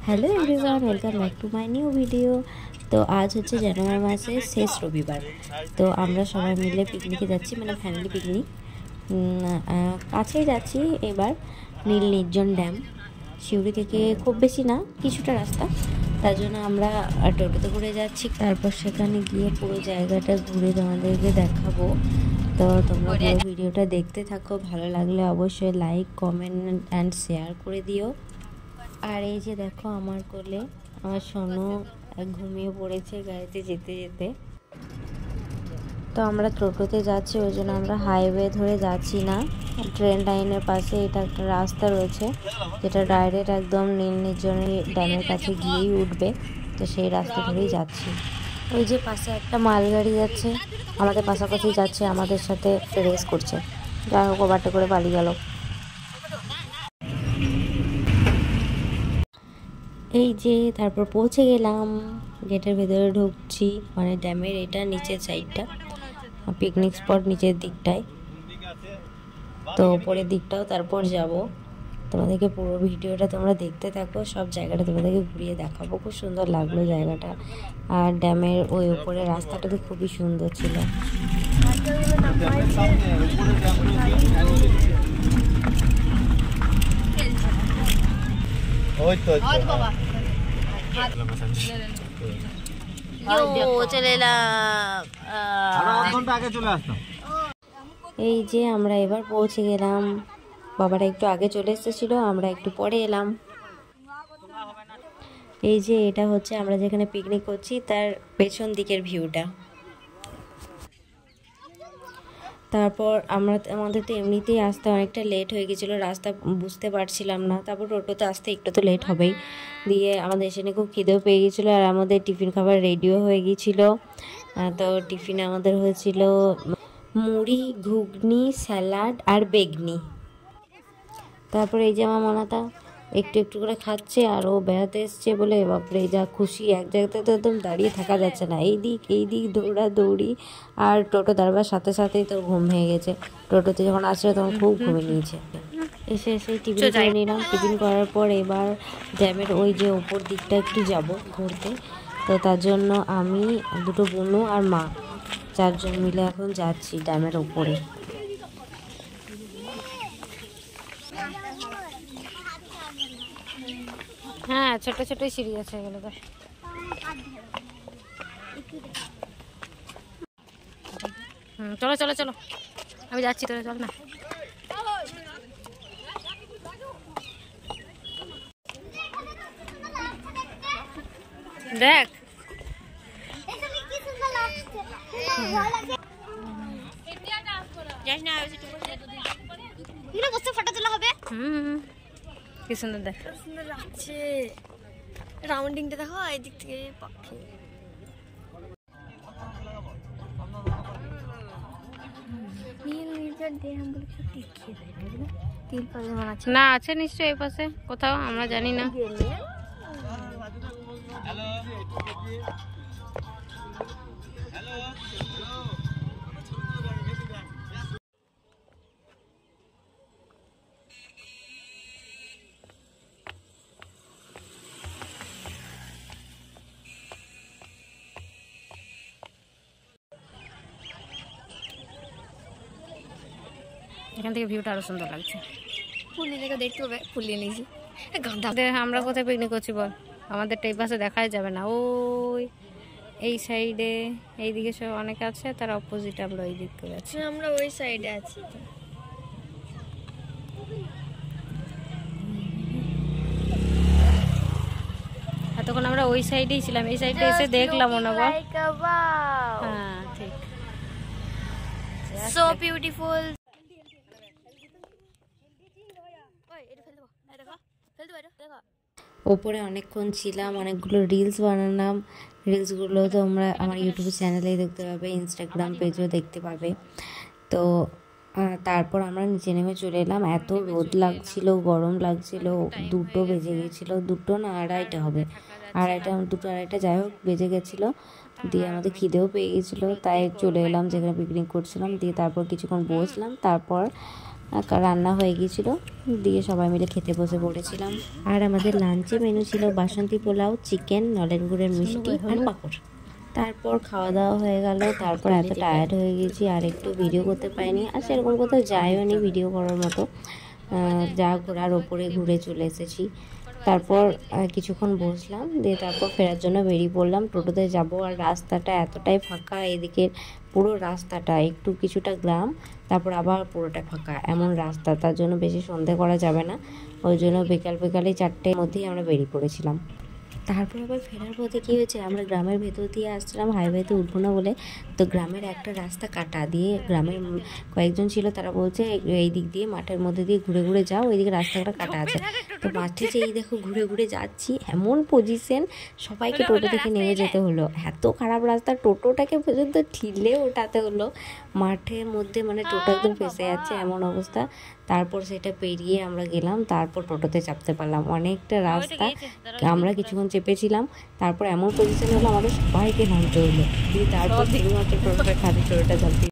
Hello everyone, welcome back to my new video. তো আজ হচ্ছে জানুয়ারি মাসের শেষ রবিবার। তো আমরা সবাই মিলে পিকনিকে যাচ্ছি, মানে ফ্যামিলি পিকনিক। কাছেই যাচ্ছি এবার, নীল নির্জন ড্যাম। সিউড়ি থেকে খুব বেশি না, কিছুটা রাস্তা। তার জন্য আমরা টোটোতে ঘুরে যাচ্ছি। তারপর সেখানে গিয়ে পুরো জায়গাটা ঘুরে তোমাদেরকে দেখাবো। তো তোমরা পুরো ভিডিওটা দেখতে থাকো, ভালো লাগলে অবশ্যই লাইক, কমেন্ট অ্যান্ড শেয়ার করে দিও। আর এই যে দেখো আমার কোলে আমার সোনু ঘুমিয়ে পড়েছে গাড়িতে যেতে যেতে। তো আমরা টোটোতে যাচ্ছি, ওই জন্য আমরা হাইওয়ে ধরে যাচ্ছি না। ট্রেন লাইনের পাশে এটা একটা রাস্তা রয়েছে, যেটা ডাইরেক্ট একদম নীল নির্জনী ড্যামের কাছে গিয়েই উঠবে। তো সেই রাস্তা ধরেই যাচ্ছি। ওই যে পাশে একটা মালগাড়ি যাচ্ছে, আমাদের পাশাপাশি যাচ্ছে, আমাদের সাথে রেস করছে। যাই হোক, ওভারটেক করে পালিয়ে গেল। এই যে তারপর পৌঁছে গেলাম, গেটের ভেতরে ঢুকছি, মানে ড্যামের এটা নিচের সাইডটা, পিকনিক স্পট নিচের দিকটায়। তো ওপরের দিকটাও তারপর যাব। তোমাদেরকে পুরো ভিডিওটা তোমরা দেখতে থাকো, সব জায়গাটা তোমাদেরকে ঘুরিয়ে দেখাবো। খুব সুন্দর লাগলো জায়গাটা, আর ড্যামের ওই উপরে রাস্তাটা তো খুবই সুন্দর ছিল। এই যে আমরা এবার পৌঁছে গেলাম। বাবারা একটু আগে চলে এসেছিল, আমরা একটু পরে এলাম। এই যে এটা হচ্ছে আমরা যেখানে পিকনিক করছি তার পেছন দিকের ভিউটা। তারপর আমাদের তো এমনিতেই আসতে অনেকটা লেট হয়ে গেছিলো, রাস্তা বুঝতে পারছিলাম না। তারপর টোটোতে আসতে একটু তো লেট হবেই। দিয়ে আমাদের এখানে খুব খিদেও পেয়ে গেছিলো, আর আমাদের টিফিন খাবার রেডিও হয়ে গিয়েছিলো। তো টিফিনে আমাদের হয়েছিল মুড়ি, ঘুগনি, স্যালাড আর বেগনি। তারপরে এই যে আমার মানাতা একটু একটু করে খাচ্ছে, আর ও বেড়াতে এসছে বলে বাপরে যা খুশি, এক জায়গাতে তো একদম দাঁড়িয়ে থাকা যাচ্ছে না, এই দিক দৌড়াদৌড়ি। আর টোটো দাঁড়াবার সাথে সাথেই তো ঘুম ভেঙে গেছে। টোটোতে যখন আসছিল তখন খুব ঘুমিয়ে নিয়েছে। এসে টিফিন করে নিলাম। টিফিন করার পর এবার ড্যামের ওই যে ওপর দিকটা একটু যাব ঘুরতে। তো তার জন্য আমি, দুটো বোনু আর মা, চারজন মিলে এখন যাচ্ছি ড্যামের ওপরে। হ্যাঁ, ছোট ছোট সিঁড়ি আছে এগুলো। চলো চলো চলো, আমি যাচ্ছি, তোরা চল না। দেখ কি সুন্দর, দেখ সুন্দর লাগছে। রাউন্ডিংটা দেখো, এই দিক থেকে পাখি। না আছে নিশ্চয়ই এই পাশে কোথাও, আমরা জানি না। এখান থেকে ভিউটা আরো সুন্দর লাগছে। ফুলিয়ে দেখে দেখতে হবে, ফুলিয়ে নিয়েছি। আমরা কোথায় পিকনিক করছি বল? আমাদের এই পাশে দেখাই যাবে না, ওই এই সাইডে এইদিকে সব অনেক আছে, তার অপোজিট আমরা ওই দিক করে আছি। আমরা ওই সাইডে আছি। এতক্ষণ আমরা ওই সাইডেই ছিলাম, এই সাইডে এসে দেখলাম না বল। হ্যাঁ ঠিক, সো বিউটিফুল। ওপরে অনেকক্ষণ ছিলাম, অনেকগুলো রিলস বানালাম। রিলসগুলো তোমরা আমার ইউটিউব চ্যানেলেই দেখতে পাবে, ইনস্টাগ্রাম পেজেও দেখতে পাবে। তো তারপর আমরা নিচে নেমে চলে এলাম। এত রোদ লাগছিল, গরম লাগছিল, 2টো বেজে গেছিলো, 2টো না 2:30 হবে, 2টো 2:30 যাই হোক বেজে গেছিলো। দিয়ে আমাদের খিদেও পেয়ে গেছিলো, তাই চলে এলাম যেখানে পিকনিক করছিলাম। দিয়ে তারপর কিছুক্ষণ বসলাম, তারপর রান্না হয়ে গিয়েছিল, দিয়ে সবাই মিলে খেতে বসে পড়েছিলাম। আর আমাদের লাঞ্চে মেনু ছিল বাসন্তী পোলাও, চিকেন, নলেন গুড়ের মিষ্টি আর পাঁপড়। তারপর খাওয়া দাওয়া হয়ে গেল। তারপর এত টায়ার্ড হয়ে গেছি আর একটু ভিডিও করতে পারিনি, আর সেরকম কোথাও যাইও নি ভিডিও করার মতো। যা ঘোরার ওপরে ঘুরে চলে এসেছি। তারপর কিছুক্ষণ বসলাম, দিয়ে তারপর ফেরার জন্য বেরিয়ে পড়লাম। টোটোতে যাব, আর রাস্তাটা এতটাই ফাঁকা, এদিকে পুরো রাস্তাটা একটু কিছুটা গ্রাম, তারপর আবার পুরোটা ফাঁকা এমন রাস্তা, তার জন্য বেশি সন্ধে করা যাবে না। ওই জন্য বিকালে 4টের মধ্যেই আমরা বেরিয়ে পড়েছিলাম। তারপর আবার ফেরার পথে কী হয়েছে, আমরা গ্রামের ভেতর দিয়ে আসছিলাম, হাইওয়েতে উঠবো না বলে। তো গ্রামের একটা রাস্তা কাটা দিয়ে, গ্রামের কয়েকজন ছিল, তারা বলছে এই দিক দিয়ে মাঠের মধ্যে দিয়ে ঘুরে ঘুরে যাও, ওইদিকে রাস্তাটা কাটা আছে। তো মাঠে যেই দেখো ঘুরে ঘুরে যাচ্ছি, এমন পজিশন, সবাইকে টোটো থেকে নেমে যেতে হলো। এত খারাপ রাস্তা, টোটোটাকে পর্যন্ত ঠিলে ওঠাতে হলো। মাঠের মধ্যে মানে টোটো একদম ফেসে যাচ্ছে এমন অবস্থা। তারপর সেটা পেরিয়ে আমরা গেলাম, তারপর টোটোতে চাপতে পারলাম। অনেকটা রাস্তা আমরা কিছুক্ষণ চেপেছিলাম, তারপর এমন পজিশন হলো আমাদের সবাইকে নামতে হলো, দিয়ে তারপর শুধুমাত্র টোটোটা খালি টোটোটা চাপতে